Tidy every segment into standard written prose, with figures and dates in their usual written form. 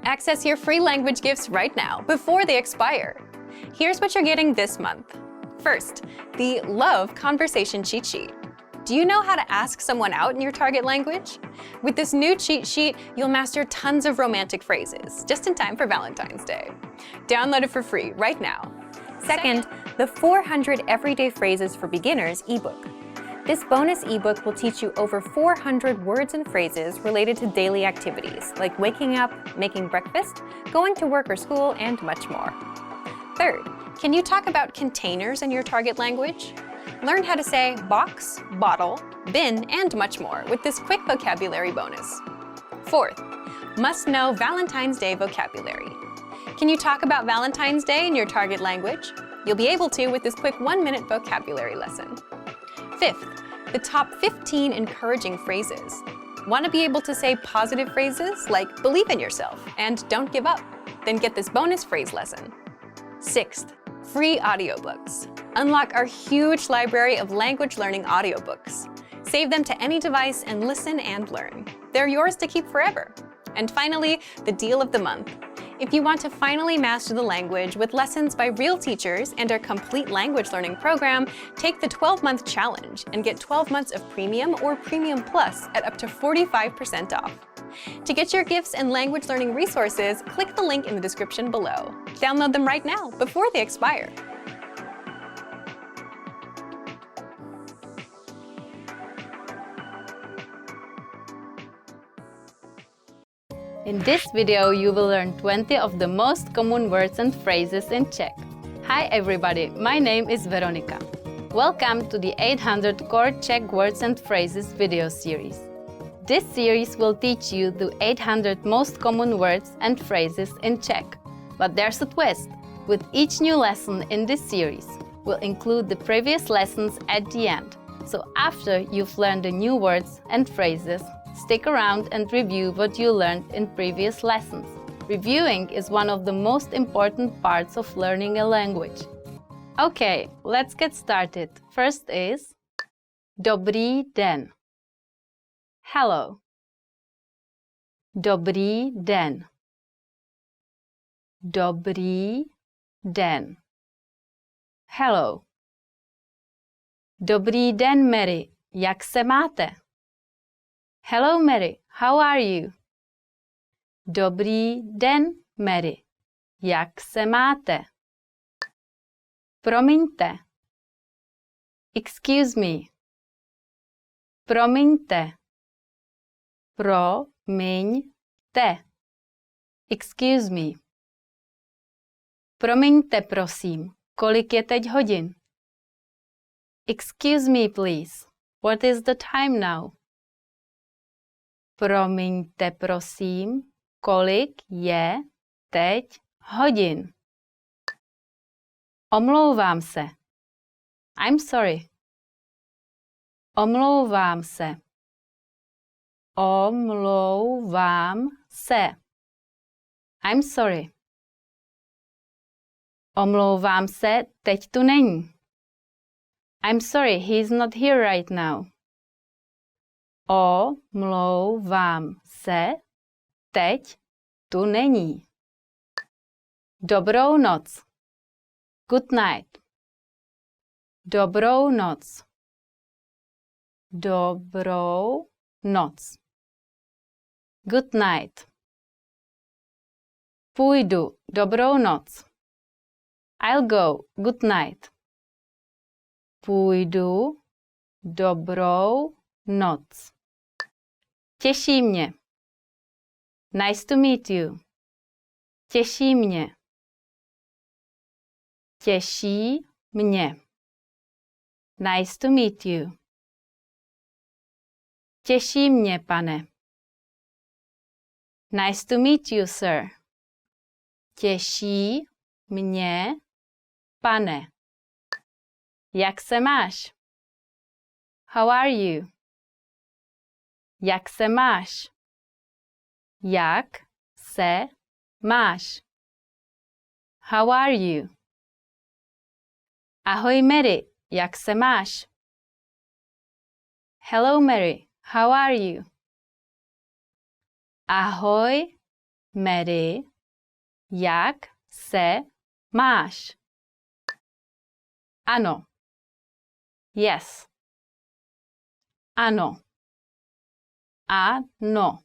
Access your free language gifts right now, before they expire. Here's what you're getting this month. First, the Love Conversation Cheat Sheet. Do you know how to ask someone out in your target language? With this new cheat sheet, you'll master tons of romantic phrases, just in time for Valentine's Day. Download it for free right now. Second, the 400 Everyday Phrases for Beginners ebook. This bonus ebook will teach you over 400 words and phrases related to daily activities, like waking up, making breakfast, going to work or school, and much more. Third, can you talk about containers in your target language? Learn how to say box, bottle, bin, and much more with this quick vocabulary bonus. Fourth, must-know Valentine's Day vocabulary. Can you talk about Valentine's Day in your target language? You'll be able to with this quick 1-minute vocabulary lesson. Fifth, the top 15 encouraging phrases. Want to be able to say positive phrases like believe in yourself and don't give up? Then get this bonus phrase lesson. Sixth, free audiobooks. Unlock our huge library of language learning audiobooks. Save them to any device and listen and learn. They're yours to keep forever. And finally, the deal of the month. If you want to finally master the language with lessons by real teachers and our complete language learning program, take the 12-month challenge and get 12 months of Premium or Premium Plus at up to 45% off. To get your gifts and language learning resources, click the link in the description below. Download them right now before they expire. In this video, you will learn 20 of the most common words and phrases in Czech. Hi everybody, my name is Veronika. Welcome to the 800 Core Czech Words and Phrases video series. This series will teach you the 800 most common words and phrases in Czech. But there's a twist. With each new lesson in this series, we'll include the previous lessons at the end. So after you've learned the new words and phrases, stick around and review what you learned in previous lessons. Reviewing is one of the most important parts of learning a language. Okay, let's get started. First is Dobrý den. Hello. Dobrý den. Dobrý den. Hello. Dobrý den, Mary. Jak se máte? Hello, Mary. How are you? Dobrý den, Mary. Jak se máte? Promiňte. Excuse me. Promiňte. Promiňte. Excuse me. Promiňte, prosím. Kolik je teď hodin? Excuse me, please. What is the time now? Promiňte, prosím, kolik je teď hodin? Omlouvám se. I'm sorry. Omlouvám se. Omlouvám se. I'm sorry. Omlouvám se, teď tu není. I'm sorry, he's not here right now. Omlouvám se, teď tu není. Dobrou noc. Good night. Dobrou noc. Dobrou noc. Good night. Půjdu. Dobrou noc. I'll go. Good night. Půjdu. Dobrou noc. Těší mě. Nice to meet you. Těší mě. Těší mě. Nice to meet you. Těší mě, pane. Nice to meet you, sir. Těší mě, pane. Jak se máš? How are you? Jak se máš? Jak se máš? How are you? Ahoj, Mary, jak se máš? Hello, Mary, how are you? Ahoj, Mary, jak se máš? Ano. Yes. Ano. Ano.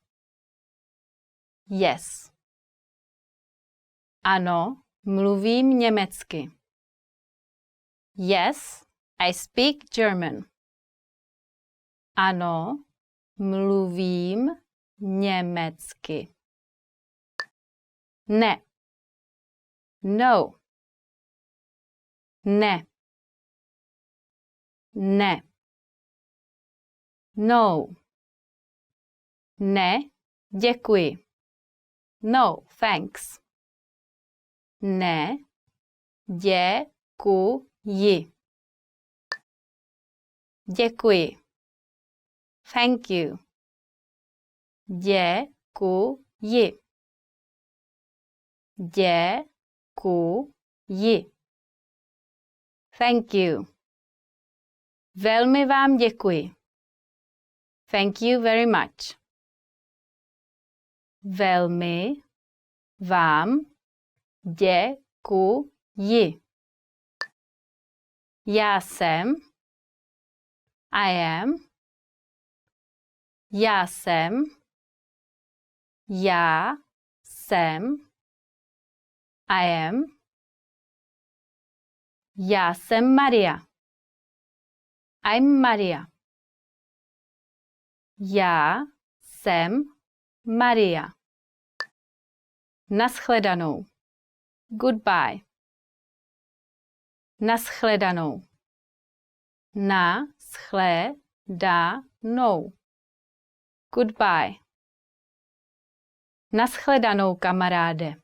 Yes. Ano, mluvím německy. Yes, I speak German. Ano, mluvím německy. Ne. No. Ne. Ne. No. Ne, děkuji. No, thanks. Ne, děkuji. Děkuji. Thank you. Děkuji. Děkuji. Thank you. Velmi vám děkuji. Thank you very much. Velmi vám děkuji. Já jsem. I am. Já jsem. Já jsem. I am. Já jsem Maria. I'm Maria. Já jsem Maria. Naschledanou. Goodbye. Naschledanou. Naschledanou. Goodbye. Naschledanou, kamaráde.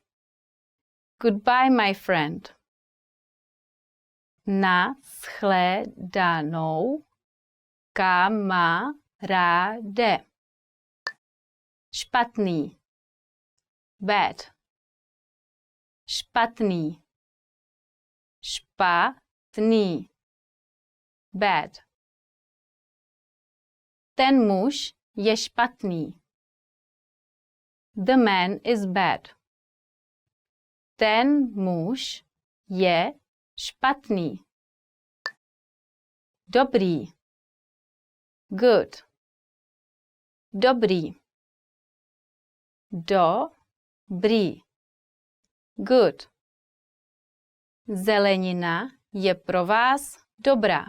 Goodbye, my friend. Naschledanou, kamaráde. Špatný. Bad. Špatný. Špatný. Bad. Ten muž je špatný. The man is bad. Ten muž je špatný. Dobrý. Good. Dobrý. Dobrý. Good. Zelenina je pro vás dobrá.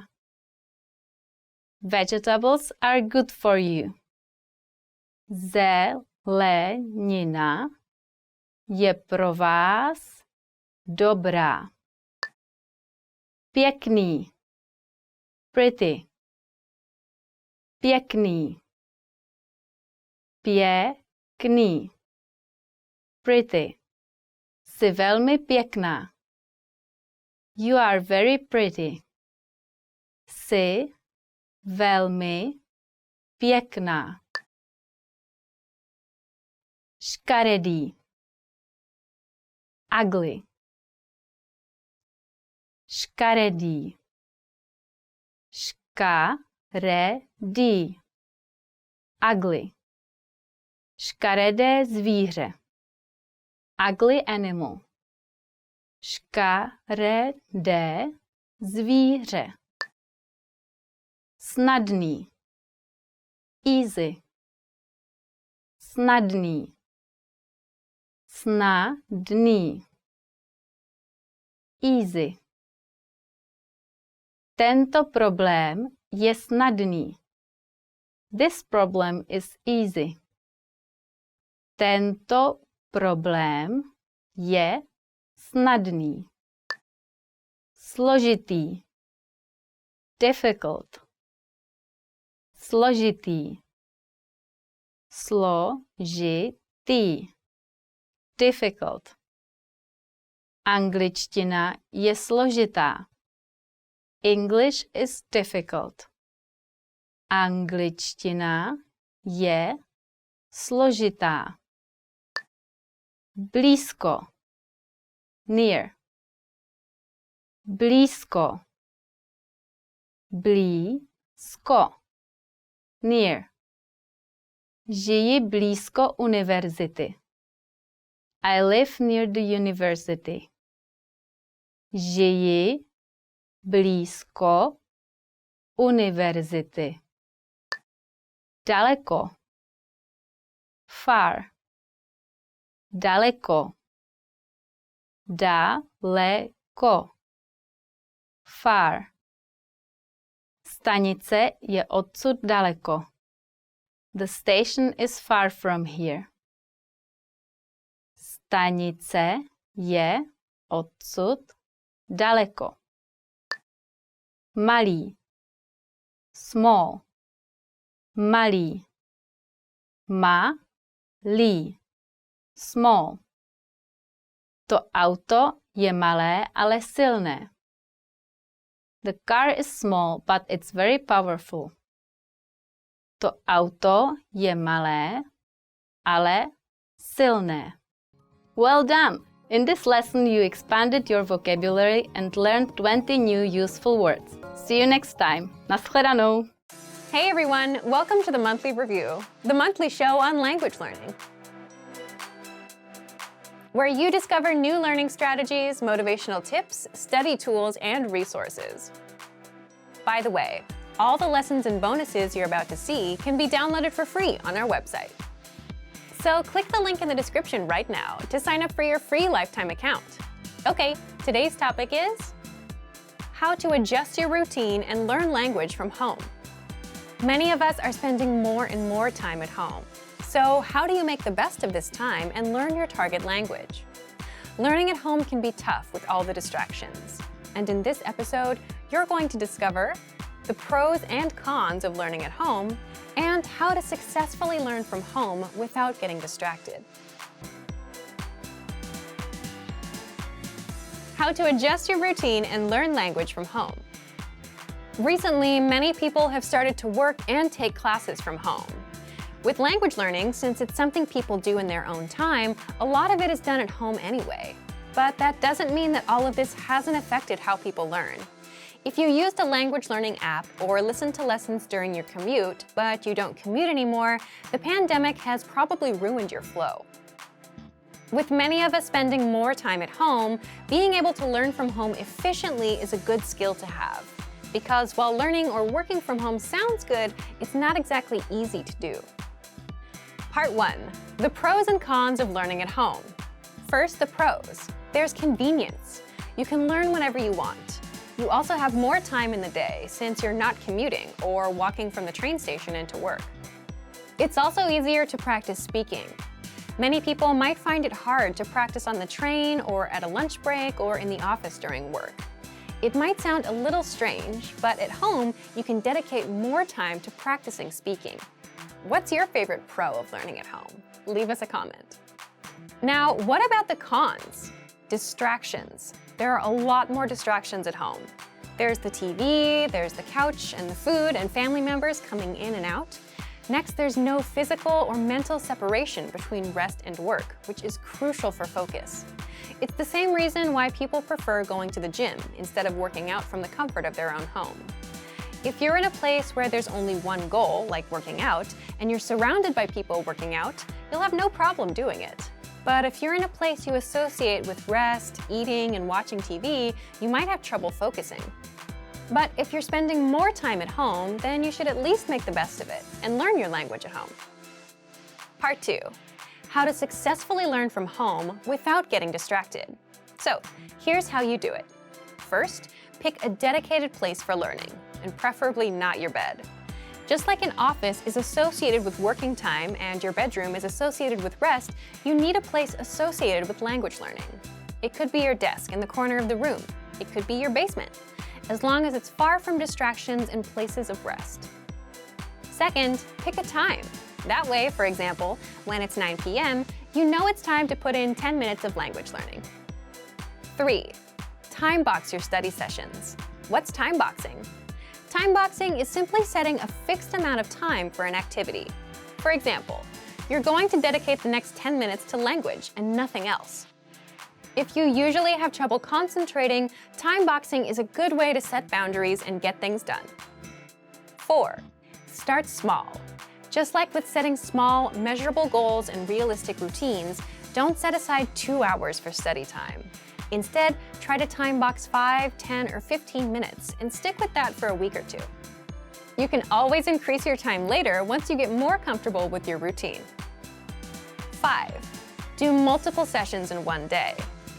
Vegetables are good for you. Zelenina je pro vás dobrá. Pěkný. Pretty. Pěkný. Pěkný. Pretty. Jsi velmi pěkná. You are very pretty. Jsi velmi pěkná. Škaredý. Ugly. Škaredý. Škaredý. Ugly. Škaredé zvíře. Ugly animal. Škaredé zvíře. Snadný. Easy. Snadný. Snadný. Easy. Tento problém je snadný. This problem is easy. Tento problém je snadný. Složitý. Difficult. Složitý. Složitý. Difficult. Angličtina je složitá. English is difficult. Angličtina je složitá. Blízko. Near. Blízko. Blízko. Near. Žiji blízko univerzity. I live near the university. Žiji blízko univerzity. Daleko. Far. Daleko. Daleko. Far. Stanice je odsud daleko. The station is far from here. Stanice je odsud daleko. Malý. Small. Malý. Malý. Small. To auto je malé, ale silné. The car is small, but it's very powerful. To auto je malé, ale silné. Well done! In this lesson, you expanded your vocabulary and learned 20 new useful words. See you next time. Naschledanou! Hey everyone, welcome to the Monthly Review, the monthly show on language learning, where you discover new learning strategies, motivational tips, study tools, and resources. By the way, all the lessons and bonuses you're about to see can be downloaded for free on our website. So click the link in the description right now to sign up for your free lifetime account. Okay, today's topic is how to adjust your routine and learn language from home. Many of us are spending more and more time at home. So how do you make the best of this time and learn your target language? Learning at home can be tough with all the distractions. And in this episode, you're going to discover the pros and cons of learning at home and how to successfully learn from home without getting distracted. How to adjust your routine and learn language from home. Recently, many people have started to work and take classes from home. With language learning, since it's something people do in their own time, a lot of it is done at home anyway. But that doesn't mean that all of this hasn't affected how people learn. If you used a language learning app or listened to lessons during your commute, but you don't commute anymore, the pandemic has probably ruined your flow. With many of us spending more time at home, being able to learn from home efficiently is a good skill to have. Because while learning or working from home sounds good, it's not exactly easy to do. Part 1. The pros and cons of learning at home. First, the pros. There's convenience. You can learn whenever you want. You also have more time in the day since you're not commuting or walking from the train station into work. It's also easier to practice speaking. Many people might find it hard to practice on the train or at a lunch break or in the office during work. It might sound a little strange, but at home, you can dedicate more time to practicing speaking. What's your favorite pro of learning at home? Leave us a comment. Now, what about the cons? Distractions. There are a lot more distractions at home. There's the TV, there's the couch and the food and family members coming in and out. Next, there's no physical or mental separation between rest and work, which is crucial for focus. It's the same reason why people prefer going to the gym instead of working out from the comfort of their own home. If you're in a place where there's only one goal, like working out, and you're surrounded by people working out, you'll have no problem doing it. But if you're in a place you associate with rest, eating, and watching TV, you might have trouble focusing. But if you're spending more time at home, then you should at least make the best of it and learn your language at home. Part 2. How to successfully learn from home without getting distracted. So, here's how you do it. First, pick a dedicated place for learning, and preferably not your bed. Just like an office is associated with working time and your bedroom is associated with rest, you need a place associated with language learning. It could be your desk in the corner of the room. It could be your basement, as long as it's far from distractions and places of rest. Second, pick a time. That way, for example, when it's 9 p.m., you know it's time to put in 10 minutes of language learning. 3. Time box your study sessions. What's time boxing? Time boxing is simply setting a fixed amount of time for an activity. For example, you're going to dedicate the next 10 minutes to language and nothing else. If you usually have trouble concentrating, time boxing is a good way to set boundaries and get things done. 4. Start small. Just like with setting small, measurable goals and realistic routines, Don't set aside 2 hours for study time. Instead, try to time box 5, 10, or 15 minutes and stick with that for a week or 2. You can always increase your time later once you get more comfortable with your routine. 5. Do multiple sessions in one day.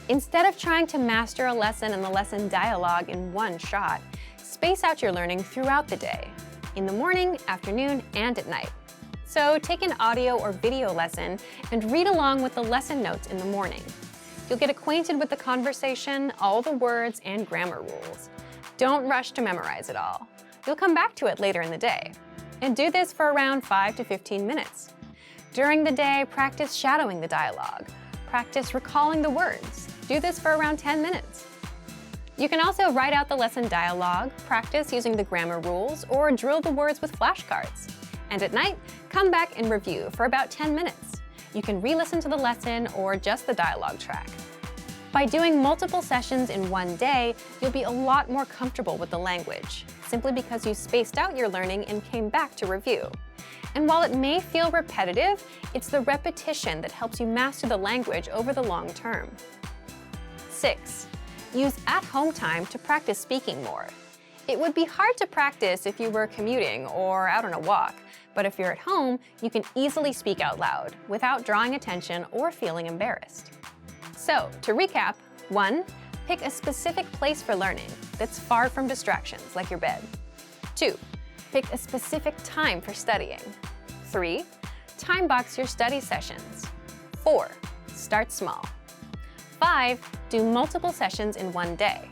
Instead of trying to master a lesson and the lesson dialogue in one shot, space out your learning throughout the day, in the morning, afternoon, and at night. So take an audio or video lesson and read along with the lesson notes in the morning. You'll get acquainted with the conversation, all the words, and grammar rules. Don't rush to memorize it all. You'll come back to it later in the day. And do this for around 5 to 15 minutes. During the day, practice shadowing the dialogue. Practice recalling the words. Do this for around 10 minutes. You can also write out the lesson dialogue, practice using the grammar rules, or drill the words with flashcards. And at night, come back and review for about 10 minutes. You can re-listen to the lesson or just the dialogue track. By doing multiple sessions in one day, you'll be a lot more comfortable with the language, simply because you spaced out your learning and came back to review. And while it may feel repetitive, it's the repetition that helps you master the language over the long term. 6. Use at-home time to practice speaking more. It would be hard to practice if you were commuting or out on a walk, but if you're at home, you can easily speak out loud without drawing attention or feeling embarrassed. So, to recap, 1. Pick a specific place for learning that's far from distractions like your bed. 2. Pick a specific time for studying. 3. Time box your study sessions. 4. Start small. 5. Do multiple sessions in one day.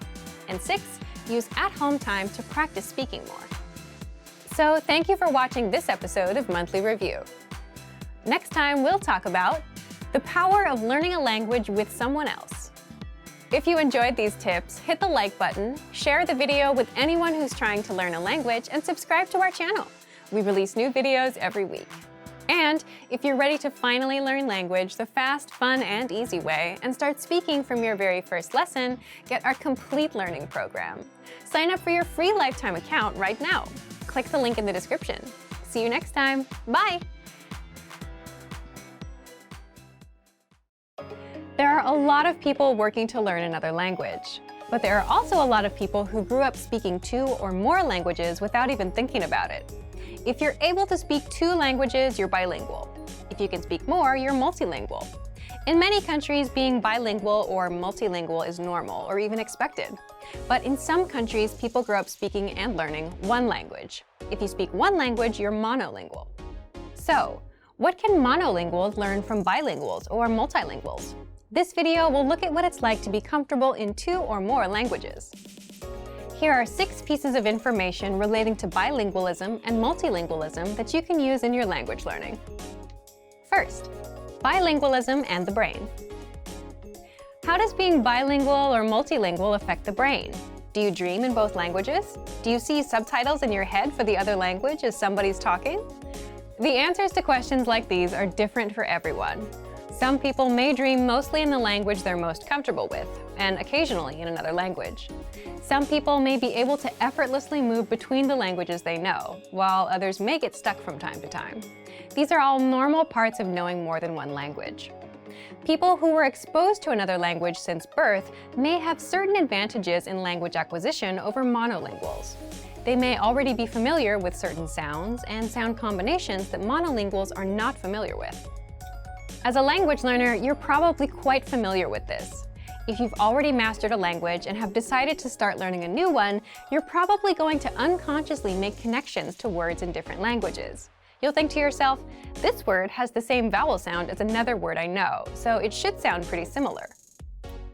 And 6. Use at-home time to practice speaking more. So thank you for watching this episode of Monthly Review. Next time we'll talk about the power of learning a language with someone else. If you enjoyed these tips, hit the like button, share the video with anyone who's trying to learn a language, and subscribe to our channel. We release new videos every week. And if you're ready to finally learn language the fast, fun, and easy way and start speaking from your very first lesson, get our complete learning program. Sign up for your free lifetime account right now. Click the link in the description. See you next time. Bye! There are a lot of people working to learn another language, but there are also a lot of people who grew up speaking 2 or more languages without even thinking about it. If you're able to speak 2 languages, you're bilingual. If you can speak more, you're multilingual. In many countries, being bilingual or multilingual is normal or even expected. But in some countries, people grow up speaking and learning 1 language. If you speak 1 language, you're monolingual. So, what can monolinguals learn from bilinguals or multilinguals? This video will look at what it's like to be comfortable in 2 or more languages. Here are 6 pieces of information relating to bilingualism and multilingualism that you can use in your language learning. First, bilingualism and the brain. How does being bilingual or multilingual affect the brain? Do you dream in both languages? Do you see subtitles in your head for the other language as somebody's talking? The answers to questions like these are different for everyone. Some people may dream mostly in the language they're most comfortable with, and occasionally in another language. Some people may be able to effortlessly move between the languages they know, while others may get stuck from time to time. These are all normal parts of knowing more than 1 language. People who were exposed to another language since birth may have certain advantages in language acquisition over monolinguals. They may already be familiar with certain sounds and sound combinations that monolinguals are not familiar with. As a language learner, you're probably quite familiar with this. If you've already mastered a language and have decided to start learning a new one, you're probably going to unconsciously make connections to words in different languages. You'll think to yourself, this word has the same vowel sound as another word I know, so it should sound pretty similar.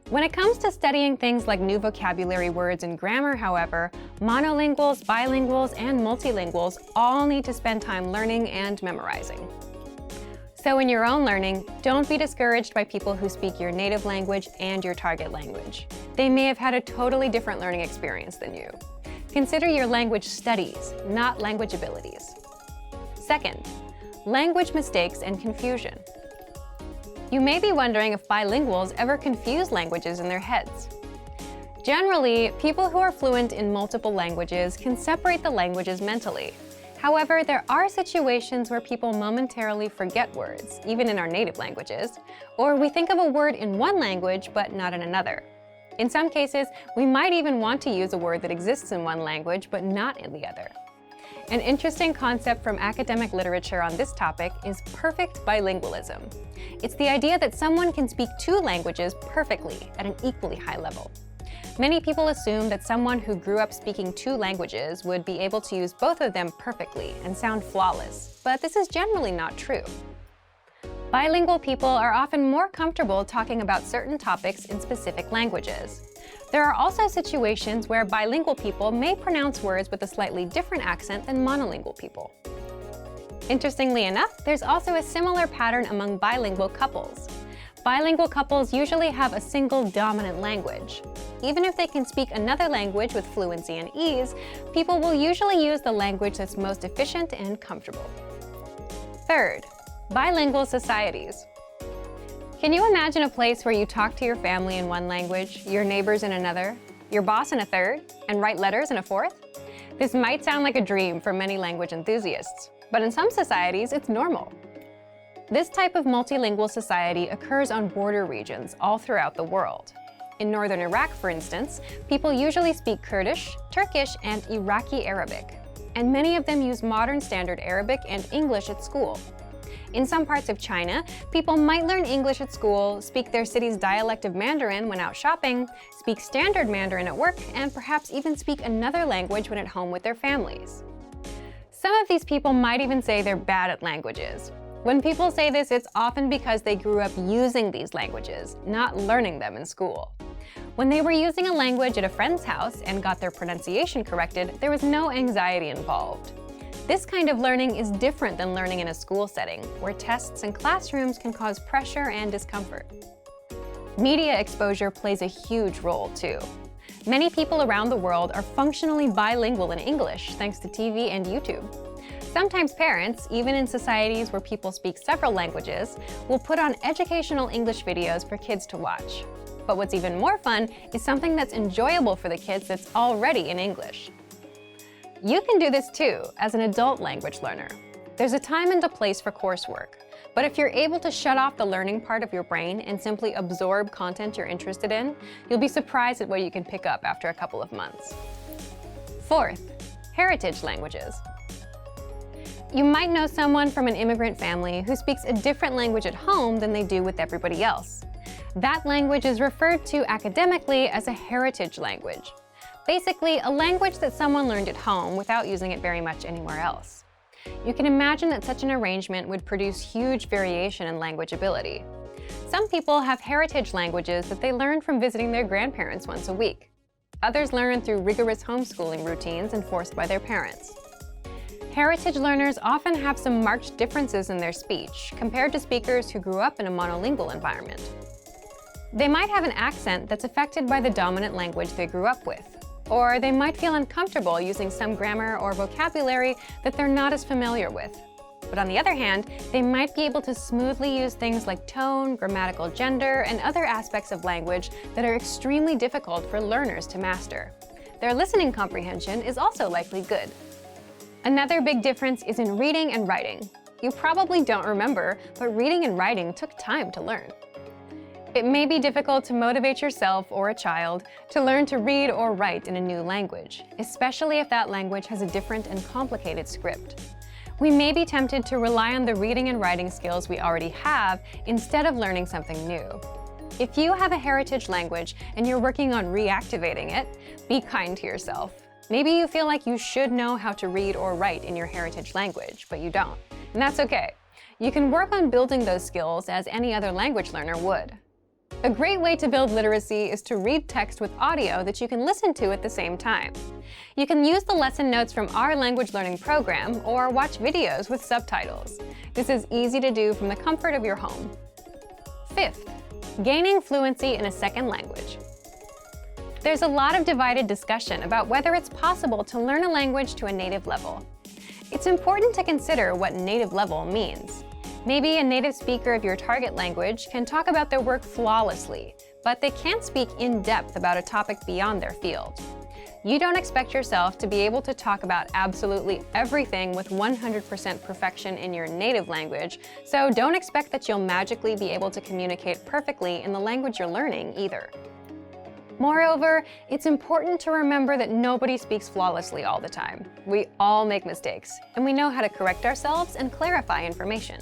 When it comes to studying things like new vocabulary words and grammar, however, monolinguals, bilinguals, and multilinguals all need to spend time learning and memorizing. So in your own learning, don't be discouraged by people who speak your native language and your target language. They may have had a totally different learning experience than you. Consider your language studies, not language abilities. Second, language mistakes and confusion. You may be wondering if bilinguals ever confuse languages in their heads. Generally, people who are fluent in multiple languages can separate the languages mentally. However, there are situations where people momentarily forget words, even in our native languages, or we think of a word in one language but not in another. In some cases, we might even want to use a word that exists in one language but not in the other. An interesting concept from academic literature on this topic is perfect bilingualism. It's the idea that someone can speak two languages perfectly at an equally high level. Many people assume that someone who grew up speaking two languages would be able to use both of them perfectly and sound flawless, but this is generally not true. Bilingual people are often more comfortable talking about certain topics in specific languages. There are also situations where bilingual people may pronounce words with a slightly different accent than monolingual people. Interestingly enough, there's also a similar pattern among bilingual couples. Bilingual couples usually have a single dominant language. Even if they can speak another language with fluency and ease, people will usually use the language that's most efficient and comfortable. Third, bilingual societies. Can you imagine a place where you talk to your family in one language, your neighbors in another, your boss in a third, and write letters in a fourth? This might sound like a dream for many language enthusiasts, but in some societies, it's normal. This type of multilingual society occurs on border regions all throughout the world. In northern Iraq, for instance, people usually speak Kurdish, Turkish, and Iraqi Arabic, and many of them use modern standard Arabic and English at school. In some parts of China, people might learn English at school, speak their city's dialect of Mandarin when out shopping, speak standard Mandarin at work, and perhaps even speak another language when at home with their families. Some of these people might even say they're bad at languages. When people say this, it's often because they grew up using these languages, not learning them in school. When they were using a language at a friend's house and got their pronunciation corrected, there was no anxiety involved. This kind of learning is different than learning in a school setting, where tests and classrooms can cause pressure and discomfort. Media exposure plays a huge role, too. Many people around the world are functionally bilingual in English thanks to TV and YouTube. Sometimes parents, even in societies where people speak several languages, will put on educational English videos for kids to watch. But what's even more fun is something that's enjoyable for the kids that's already in English. You can do this too, as an adult language learner. There's a time and a place for coursework, but if you're able to shut off the learning part of your brain and simply absorb content you're interested in, you'll be surprised at what you can pick up after a couple of months. Fourth, heritage languages. You might know someone from an immigrant family who speaks a different language at home than they do with everybody else. That language is referred to academically as a heritage language. Basically, a language that someone learned at home without using it very much anywhere else. You can imagine that such an arrangement would produce huge variation in language ability. Some people have heritage languages that they learn from visiting their grandparents once a week. Others learn through rigorous homeschooling routines enforced by their parents. Heritage learners often have some marked differences in their speech compared to speakers who grew up in a monolingual environment. They might have an accent that's affected by the dominant language they grew up with, or they might feel uncomfortable using some grammar or vocabulary that they're not as familiar with. But on the other hand, they might be able to smoothly use things like tone, grammatical gender, and other aspects of language that are extremely difficult for learners to master. Their listening comprehension is also likely good. Another big difference is in reading and writing. You probably don't remember, but reading and writing took time to learn. It may be difficult to motivate yourself or a child to learn to read or write in a new language, especially if that language has a different and complicated script. We may be tempted to rely on the reading and writing skills we already have instead of learning something new. If you have a heritage language and you're working on reactivating it, be kind to yourself. Maybe you feel like you should know how to read or write in your heritage language, but you don't. And that's okay. You can work on building those skills as any other language learner would. A great way to build literacy is to read text with audio that you can listen to at the same time. You can use the lesson notes from our language learning program or watch videos with subtitles. This is easy to do from the comfort of your home. Fifth, gaining fluency in a second language. There's a lot of divided discussion about whether it's possible to learn a language to a native level. It's important to consider what native level means. Maybe a native speaker of your target language can talk about their work flawlessly, but they can't speak in depth about a topic beyond their field. You don't expect yourself to be able to talk about absolutely everything with 100% perfection in your native language, so don't expect that you'll magically be able to communicate perfectly in the language you're learning either. Moreover, it's important to remember that nobody speaks flawlessly all the time. We all make mistakes, and we know how to correct ourselves and clarify information.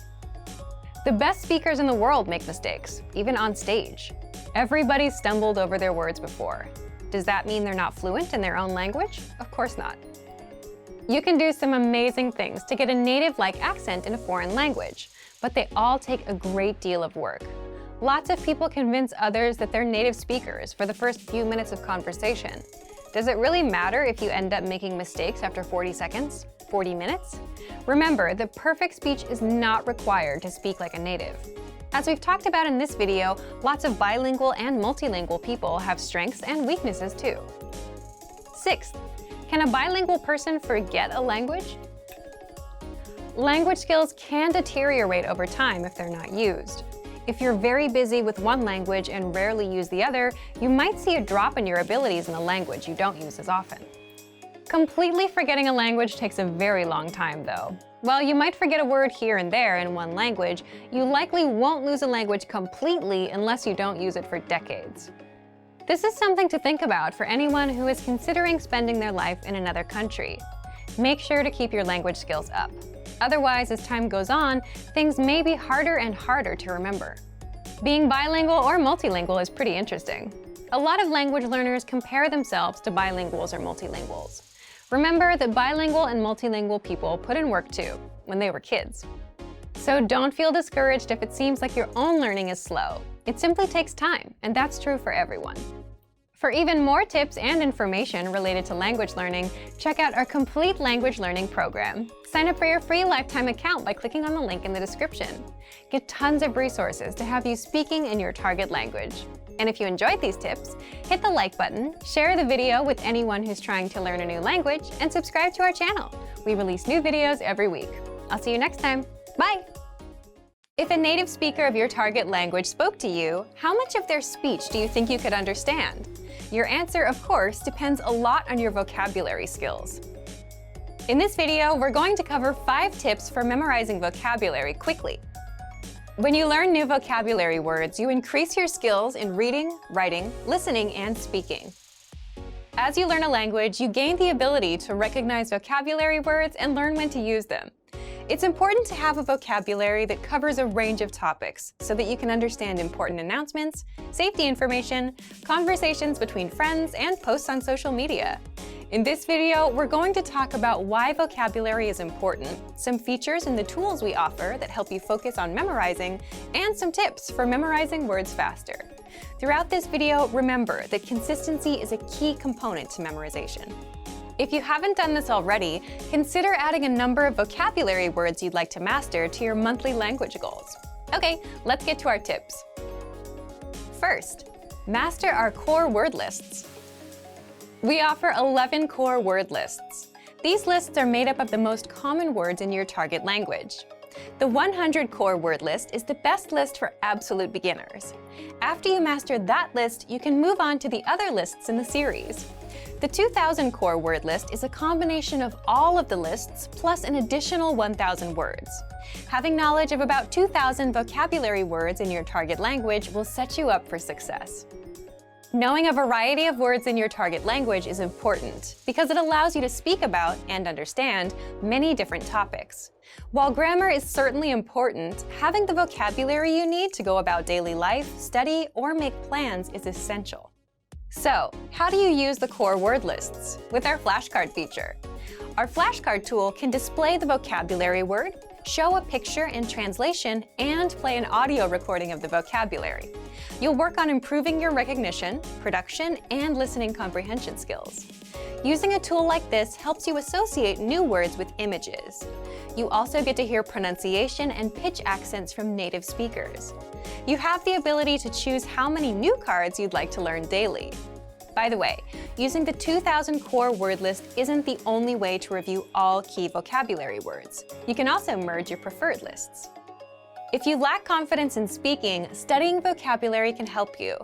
The best speakers in the world make mistakes, even on stage. Everybody's stumbled over their words before. Does that mean they're not fluent in their own language? Of course not. You can do some amazing things to get a native-like accent in a foreign language, but they all take a great deal of work. Lots of people convince others that they're native speakers for the first few minutes of conversation. Does it really matter if you end up making mistakes after 40 seconds? 40 minutes? Remember, the perfect speech is not required to speak like a native. As we've talked about in this video, lots of bilingual and multilingual people have strengths and weaknesses too. Sixth, can a bilingual person forget a language? Language skills can deteriorate over time if they're not used. If you're very busy with one language and rarely use the other, you might see a drop in your abilities in the language you don't use as often. Completely forgetting a language takes a very long time, though. While you might forget a word here and there in one language, you likely won't lose a language completely unless you don't use it for decades. This is something to think about for anyone who is considering spending their life in another country. Make sure to keep your language skills up. Otherwise, as time goes on, things may be harder and harder to remember. Being bilingual or multilingual is pretty interesting. A lot of language learners compare themselves to bilinguals or multilinguals. Remember that bilingual and multilingual people put in work too, when they were kids. So don't feel discouraged if it seems like your own learning is slow. It simply takes time, and that's true for everyone. For even more tips and information related to language learning, check out our complete language learning program. Sign up for your free lifetime account by clicking on the link in the description. Get tons of resources to have you speaking in your target language. And if you enjoyed these tips, hit the like button, share the video with anyone who's trying to learn a new language, and subscribe to our channel. We release new videos every week. I'll see you next time. Bye! If a native speaker of your target language spoke to you, how much of their speech do you think you could understand? Your answer, of course, depends a lot on your vocabulary skills. In this video, we're going to cover 5 tips for memorizing vocabulary quickly. When you learn new vocabulary words, you increase your skills in reading, writing, listening, and speaking. As you learn a language, you gain the ability to recognize vocabulary words and learn when to use them. It's important to have a vocabulary that covers a range of topics so that you can understand important announcements, safety information, conversations between friends, and posts on social media. In this video, we're going to talk about why vocabulary is important, some features in the tools we offer that help you focus on memorizing, and some tips for memorizing words faster. Throughout this video, remember that consistency is a key component to memorization. If you haven't done this already, consider adding a number of vocabulary words you'd like to master to your monthly language goals. Okay, let's get to our tips. First, master our core word lists. We offer 11 core word lists. These lists are made up of the most common words in your target language. The 100 core word list is the best list for absolute beginners. After you master that list, you can move on to the other lists in the series. The 2000 core word list is a combination of all of the lists plus an additional 1,000 words. Having knowledge of about 2,000 vocabulary words in your target language will set you up for success. Knowing a variety of words in your target language is important because it allows you to speak about and understand many different topics. While grammar is certainly important, having the vocabulary you need to go about daily life, study, or make plans is essential. So, how do you use the core word lists? With our flashcard feature. Our flashcard tool can display the vocabulary word, show a picture and translation, and play an audio recording of the vocabulary. You'll work on improving your recognition, production, and listening comprehension skills. Using a tool like this helps you associate new words with images. You also get to hear pronunciation and pitch accents from native speakers. You have the ability to choose how many new cards you'd like to learn daily. By the way, using the 2000 core word list isn't the only way to review all key vocabulary words. You can also merge your preferred lists. If you lack confidence in speaking, studying vocabulary can help you.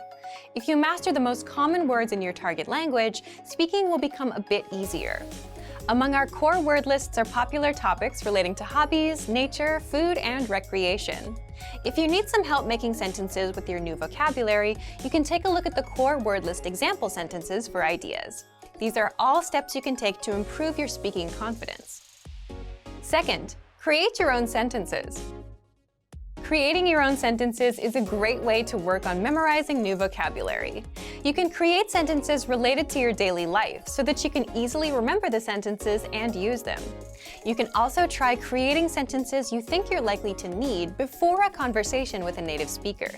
If you master the most common words in your target language, speaking will become a bit easier. Among our core word lists are popular topics relating to hobbies, nature, food, and recreation. If you need some help making sentences with your new vocabulary, you can take a look at the core word list example sentences for ideas. These are all steps you can take to improve your speaking confidence. Second, create your own sentences. Creating your own sentences is a great way to work on memorizing new vocabulary. You can create sentences related to your daily life so that you can easily remember the sentences and use them. You can also try creating sentences you think you're likely to need before a conversation with a native speaker.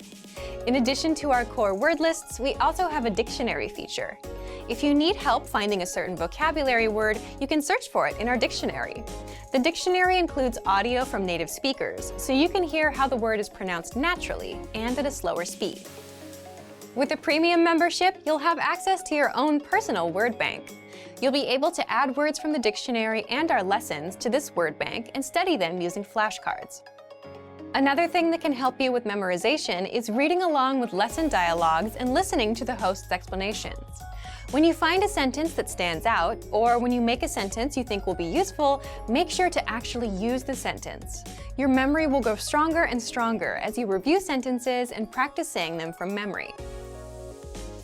In addition to our core word lists, we also have a dictionary feature. If you need help finding a certain vocabulary word, you can search for it in our dictionary. The dictionary includes audio from native speakers, so you can hear how the word is pronounced naturally and at a slower speed. With a premium membership, you'll have access to your own personal word bank. You'll be able to add words from the dictionary and our lessons to this word bank and study them using flashcards. Another thing that can help you with memorization is reading along with lesson dialogues and listening to the host's explanations. When you find a sentence that stands out, or when you make a sentence you think will be useful, make sure to actually use the sentence. Your memory will grow stronger and stronger as you review sentences and practice saying them from memory.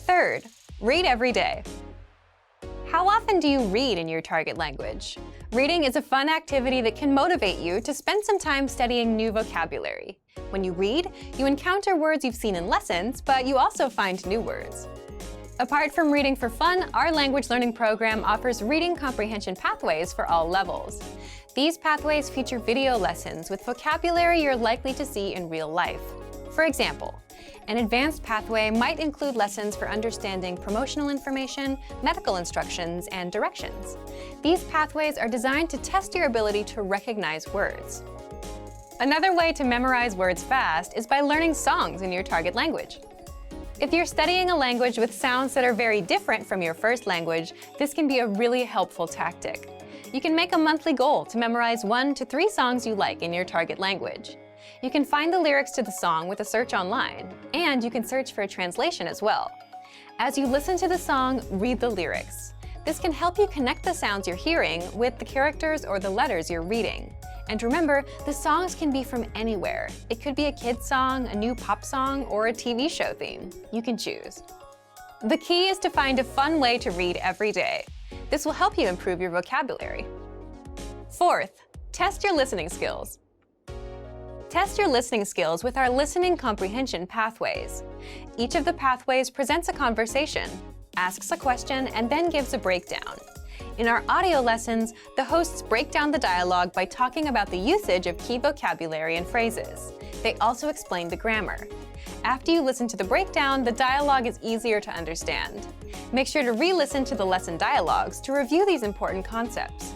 Third, read every day. How often do you read in your target language? Reading is a fun activity that can motivate you to spend some time studying new vocabulary. When you read, you encounter words you've seen in lessons, but you also find new words. Apart from reading for fun, our language learning program offers reading comprehension pathways for all levels. These pathways feature video lessons with vocabulary you're likely to see in real life. For example, an advanced pathway might include lessons for understanding promotional information, medical instructions, and directions. These pathways are designed to test your ability to recognize words. Another way to memorize words fast is by learning songs in your target language. If you're studying a language with sounds that are very different from your first language, this can be a really helpful tactic. You can make a monthly goal to memorize 1 to 3 songs you like in your target language. You can find the lyrics to the song with a search online, and you can search for a translation as well. As you listen to the song, read the lyrics. This can help you connect the sounds you're hearing with the characters or the letters you're reading. And remember, the songs can be from anywhere. It could be a kid's song, a new pop song, or a TV show theme. You can choose. The key is to find a fun way to read every day. This will help you improve your vocabulary. Fourth, test your listening skills. Test your listening skills with our listening comprehension pathways. Each of the pathways presents a conversation, asks a question, and then gives a breakdown. In our audio lessons, the hosts break down the dialogue by talking about the usage of key vocabulary and phrases. They also explain the grammar. After you listen to the breakdown, the dialogue is easier to understand. Make sure to re-listen to the lesson dialogues to review these important concepts.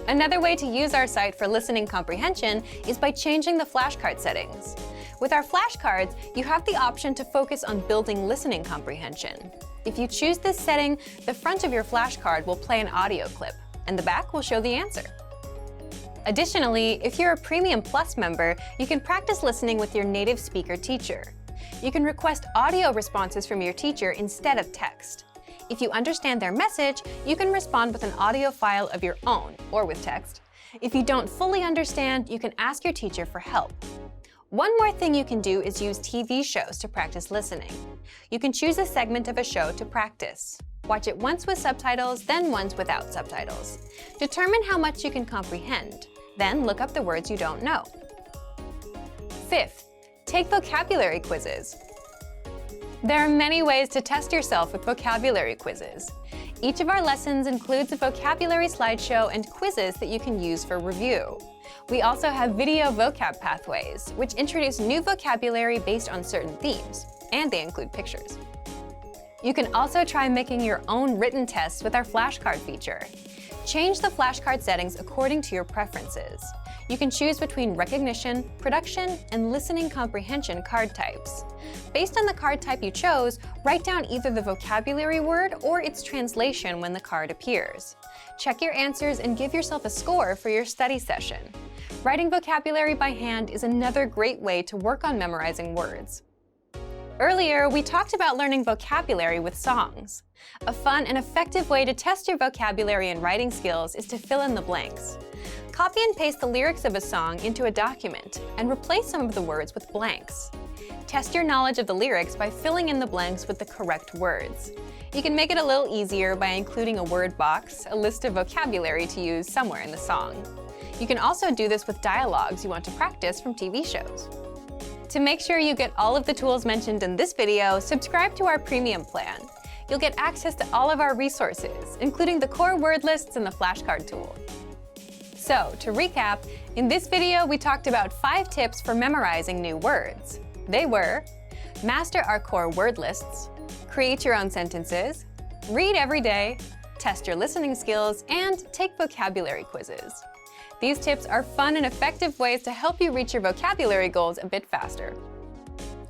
Another way to use our site for listening comprehension is by changing the flashcard settings. With our flashcards, you have the option to focus on building listening comprehension. If you choose this setting, the front of your flashcard will play an audio clip, and the back will show the answer. Additionally, if you're a Premium Plus member, you can practice listening with your native speaker teacher. You can request audio responses from your teacher instead of text. If you understand their message, you can respond with an audio file of your own, or with text. If you don't fully understand, you can ask your teacher for help. One more thing you can do is use TV shows to practice listening. You can choose a segment of a show to practice. Watch it once with subtitles, then once without subtitles. Determine how much you can comprehend. Then look up the words you don't know. Fifth, take vocabulary quizzes. There are many ways to test yourself with vocabulary quizzes. Each of our lessons includes a vocabulary slideshow and quizzes that you can use for review. We also have video vocab pathways, which introduce new vocabulary based on certain themes, and they include pictures. You can also try making your own written tests with our flashcard feature. Change the flashcard settings according to your preferences. You can choose between recognition, production, and listening comprehension card types. Based on the card type you chose, write down either the vocabulary word or its translation when the card appears. Check your answers and give yourself a score for your study session. Writing vocabulary by hand is another great way to work on memorizing words. Earlier, we talked about learning vocabulary with songs. A fun and effective way to test your vocabulary and writing skills is to fill in the blanks. Copy and paste the lyrics of a song into a document and replace some of the words with blanks. Test your knowledge of the lyrics by filling in the blanks with the correct words. You can make it a little easier by including a word box, a list of vocabulary to use somewhere in the song. You can also do this with dialogues you want to practice from TV shows. To make sure you get all of the tools mentioned in this video, subscribe to our premium plan. You'll get access to all of our resources, including the core word lists and the flashcard tool. So, to recap, in this video we talked about 5 tips for memorizing new words. They were: master our core word lists, create your own sentences, read every day, test your listening skills, and take vocabulary quizzes. These tips are fun and effective ways to help you reach your vocabulary goals a bit faster.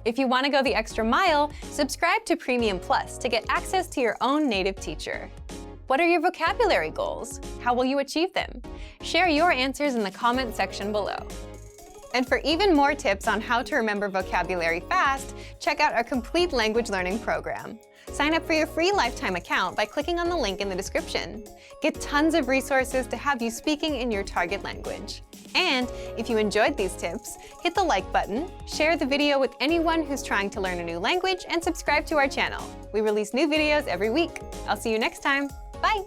If you want to go the extra mile, subscribe to Premium Plus to get access to your own native teacher. What are your vocabulary goals? How will you achieve them? Share your answers in the comment section below. And for even more tips on how to remember vocabulary fast, check out our complete language learning program. Sign up for your free lifetime account by clicking on the link in the description. Get tons of resources to have you speaking in your target language. And if you enjoyed these tips, hit the like button, share the video with anyone who's trying to learn a new language, and subscribe to our channel. We release new videos every week. I'll see you next time. Bye!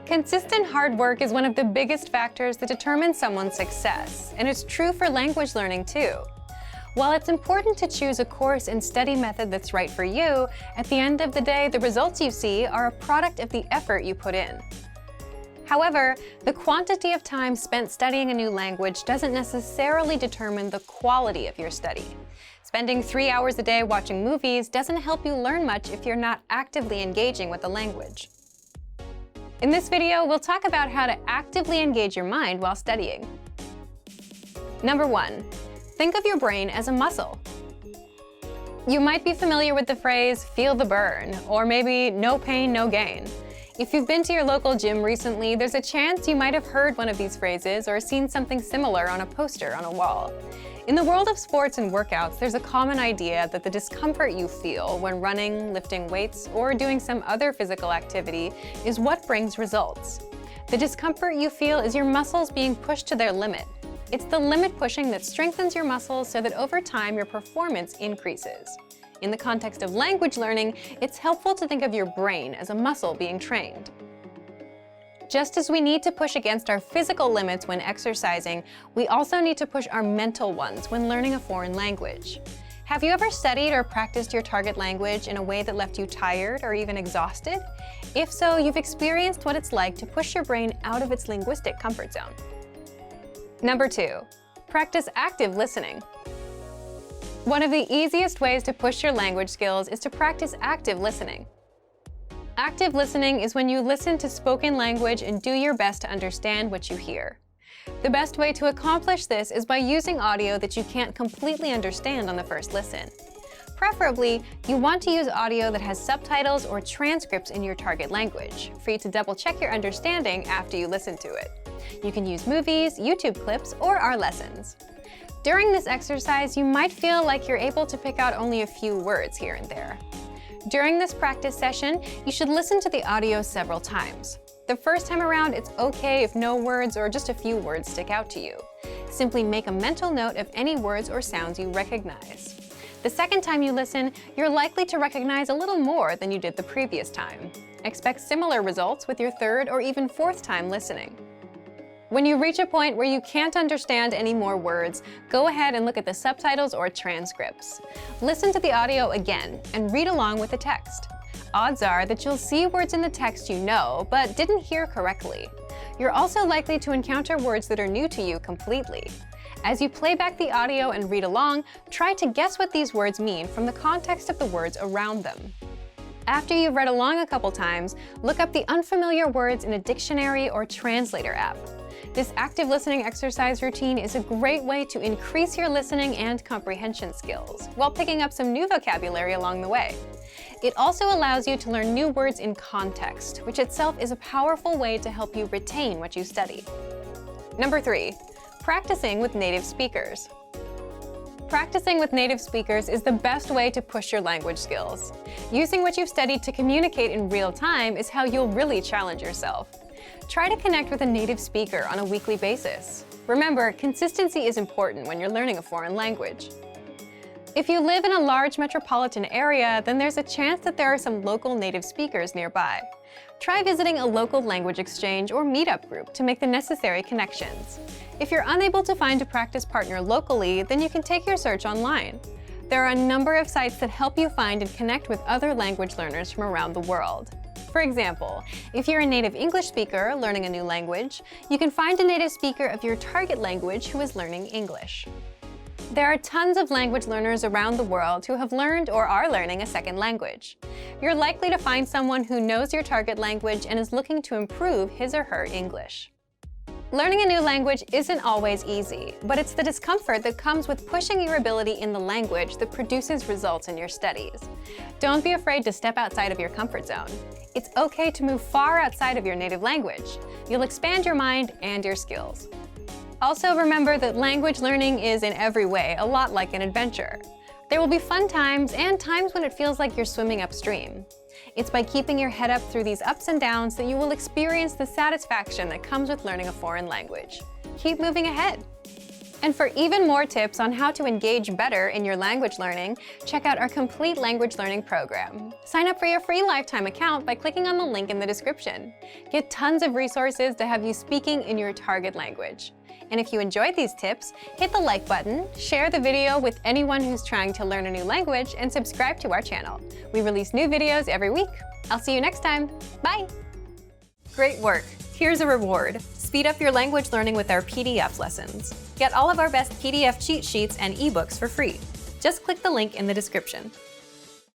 Consistent hard work is one of the biggest factors that determine someone's success, and it's true for language learning too. While it's important to choose a course and study method that's right for you, at the end of the day, the results you see are a product of the effort you put in. However, the quantity of time spent studying a new language doesn't necessarily determine the quality of your study. Spending 3 hours a day watching movies doesn't help you learn much if you're not actively engaging with the language. In this video, we'll talk about how to actively engage your mind while studying. Number 1. Think of your brain as a muscle. You might be familiar with the phrase, "feel the burn," or maybe "no pain, no gain." If you've been to your local gym recently, there's a chance you might have heard one of these phrases or seen something similar on a poster on a wall. In the world of sports and workouts, there's a common idea that the discomfort you feel when running, lifting weights, or doing some other physical activity is what brings results. The discomfort you feel is your muscles being pushed to their limit. It's the limit pushing that strengthens your muscles so that over time your performance increases. In the context of language learning, it's helpful to think of your brain as a muscle being trained. Just as we need to push against our physical limits when exercising, we also need to push our mental ones when learning a foreign language. Have you ever studied or practiced your target language in a way that left you tired or even exhausted? If so, you've experienced what it's like to push your brain out of its linguistic comfort zone. Number 2, practice active listening. One of the easiest ways to push your language skills is to practice active listening. Active listening is when you listen to spoken language and do your best to understand what you hear. The best way to accomplish this is by using audio that you can't completely understand on the first listen. Preferably, you want to use audio that has subtitles or transcripts in your target language for you to double-check your understanding after you listen to it. You can use movies, YouTube clips, or our lessons. During this exercise, you might feel like you're able to pick out only a few words here and there. During this practice session, you should listen to the audio several times. The first time around, it's okay if no words or just a few words stick out to you. Simply make a mental note of any words or sounds you recognize. The second time you listen, you're likely to recognize a little more than you did the previous time. Expect similar results with your third or even fourth time listening. When you reach a point where you can't understand any more words, go ahead and look at the subtitles or transcripts. Listen to the audio again and read along with the text. Odds are that you'll see words in the text you know, but didn't hear correctly. You're also likely to encounter words that are new to you completely. As you play back the audio and read along, try to guess what these words mean from the context of the words around them. After you've read along a couple times, look up the unfamiliar words in a dictionary or translator app. This active listening exercise routine is a great way to increase your listening and comprehension skills, while picking up some new vocabulary along the way. It also allows you to learn new words in context, which itself is a powerful way to help you retain what you study. Number 3, practicing with native speakers. Practicing with native speakers is the best way to push your language skills. Using what you've studied to communicate in real time is how you'll really challenge yourself. Try to connect with a native speaker on a weekly basis. Remember, consistency is important when you're learning a foreign language. If you live in a large metropolitan area, then there's a chance that there are some local native speakers nearby. Try visiting a local language exchange or meetup group to make the necessary connections. If you're unable to find a practice partner locally, then you can take your search online. There are a number of sites that help you find and connect with other language learners from around the world. For example, if you're a native English speaker learning a new language, you can find a native speaker of your target language who is learning English. There are tons of language learners around the world who have learned or are learning a second language. You're likely to find someone who knows your target language and is looking to improve his or her English. Learning a new language isn't always easy, but it's the discomfort that comes with pushing your ability in the language that produces results in your studies. Don't be afraid to step outside of your comfort zone. It's okay to move far outside of your native language. You'll expand your mind and your skills. Also remember that language learning is in every way a lot like an adventure. There will be fun times and times when it feels like you're swimming upstream. It's by keeping your head up through these ups and downs that you will experience the satisfaction that comes with learning a foreign language. Keep moving ahead. And for even more tips on how to engage better in your language learning, check out our complete language learning program. Sign up for your free lifetime account by clicking on the link in the description. Get tons of resources to have you speaking in your target language. And if you enjoyed these tips, hit the like button, share the video with anyone who's trying to learn a new language, and subscribe to our channel. We release new videos every week. I'll see you next time. Bye! Great work! Here's a reward. Speed up your language learning with our PDF lessons. Get all of our best PDF cheat sheets and ebooks for free. Just click the link in the description.